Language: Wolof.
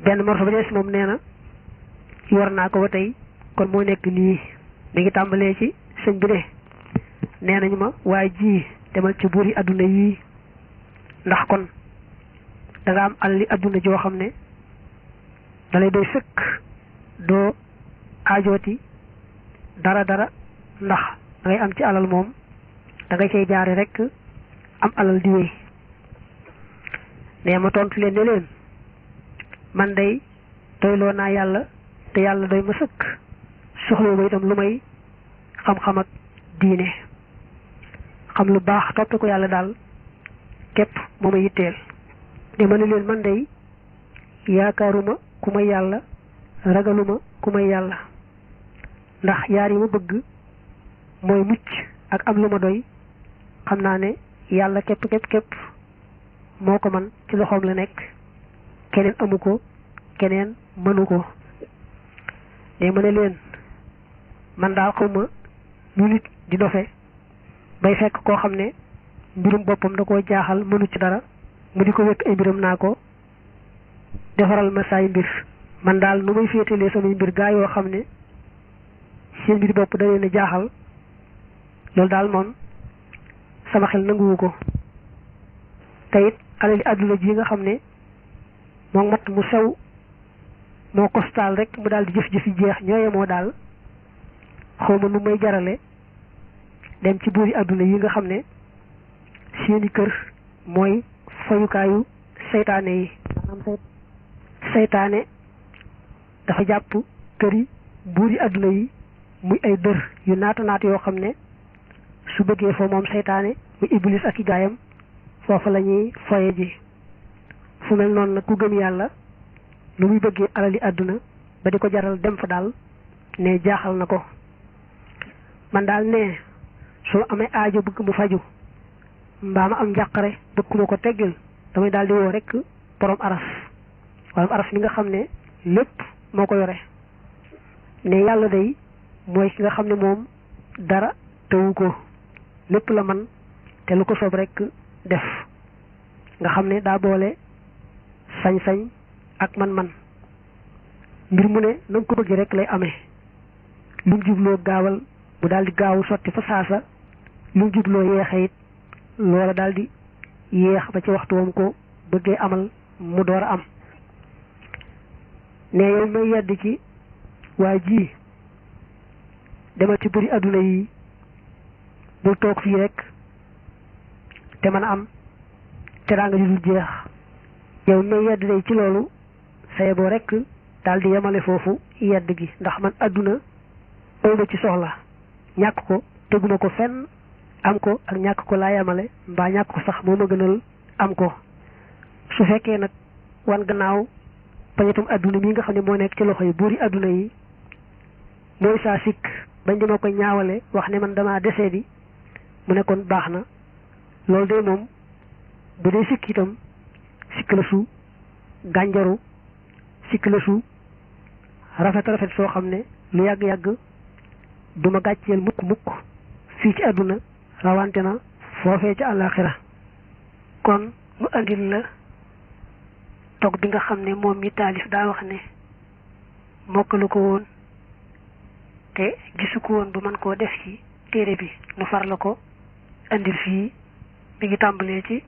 benn morso ba des moom nee na yor naa ko ba tey kon moo nekk nii mi ngi tàmbalee ci sëñ bi ne nee nañu ma waaye ji demal ci buur yi adduna yii ndax kon da nga am alali adduna joo xam ne da lay doy sëkk doo aajooti dara ndax da ngay am ci alal moom da ngay cay jaare rek am alal di wéy nee ma tontu leen ne leen man day doyloo naa yàlla te yàlla doy ma sëkk soxla ma itam lu may xam-xam ak diine xam lu baax toppe ko yàlla daal képp moo ma yitteel ne ma ne leen man day yaakaaruma ku may yàlla ragaluma ku may yàlla ndax yaar yi ma bëgg mooy mucc ak am lu ma doy xam naa ne yàlla képp moo ko man ci loxoom la nekk keneen amu ko keneen mënu ko ne ma ne leen man daal xawma lu nit di dofe bay fekk koo xam ne mbirum boppam da koo jaaxal mënu ci dara mu di ko wekk ay mbiram naa ko defaral ma saay mbir man daal nu may féetalee samay mbir gaa yoo xam ne seen mbir bopp da leen a jaaxal loolu daal moom sama xel nanguwu ko te it alali àdduna ji nga xam ne moom mat mu sew moo kostaal rek mu daal di jëf-jëf yi jeex ñooye moo daal xawma nu may jarale dem ci buuri àdduna yi nga xam ne seeni kër mooy fayukaayu seytaane yi maanaam seytaane dafa jàpp këri buuri àdduna yi muy ay dër yu naat yoo xam ne su bëggee foo moom seytaane muy iblis ak i gaayam foofa la ñuy foye ji fu mel noonu nag ku gëm yàlla lu muy bëggee alali àdduna ba di ko jaral dem fa daal ne jaaxal na ko man daal ne su amee aajo bëgg mu faju mbaa ma am njàqare bëgg ku ma ko teggil damay daal di woo rek borom aras mi nga xam ne lépp moo ko yore ne yàlla day mooy ki nga xam ne moom dara tewu ko lépp la man te lu ko soob rek def nga xam ne daa boole sañ-sañ ak man-man mbir mu ne na nga ko bëgg rek lay amee lu mu jubloo gaawal mu daal di gaaw sotti fa saasa lu mu jubloo yeexe it loola daal di yéex ba ci waxtu wam ko bëggee amal mu door a am ne yow may yedd ci waa ji demal ci buri adduna yi bul toog fii rek te mën a am teraanga ju dul jeex yow may yedd day ci loolu saye boo rek daal di yemale foofu yedd gi ndax man adduna awma ci soxla ñàkk ko teguma ko fenn am ko ak ñàkk ko laa yemale mbaa ñàkk ko sax moo ma gënal am ko su fekkee nag wan gannaaw pañetum adduna mi nga xam ne moo nekk ci loxo yi buuri adduna yi mooy saa sikk bañ di ma ko ñaawale wax ne man damaa desee di mu ne kon baax na loolu de moom bu dee sikk itam sikk la su gànjaru sikk la su rafet soo xam ne lu yàgg-yàgg duma gàcceel mukk fii ci àdduna rawante na foofee ci àllaaxira kon mu andil la tog bi nga xam ne moom mi taalif daa wax ne mokkalu ko woon te gisu ko woon ba mën koo def ci téere bi nu far la ko andil fii mi ngi tàmbalee ci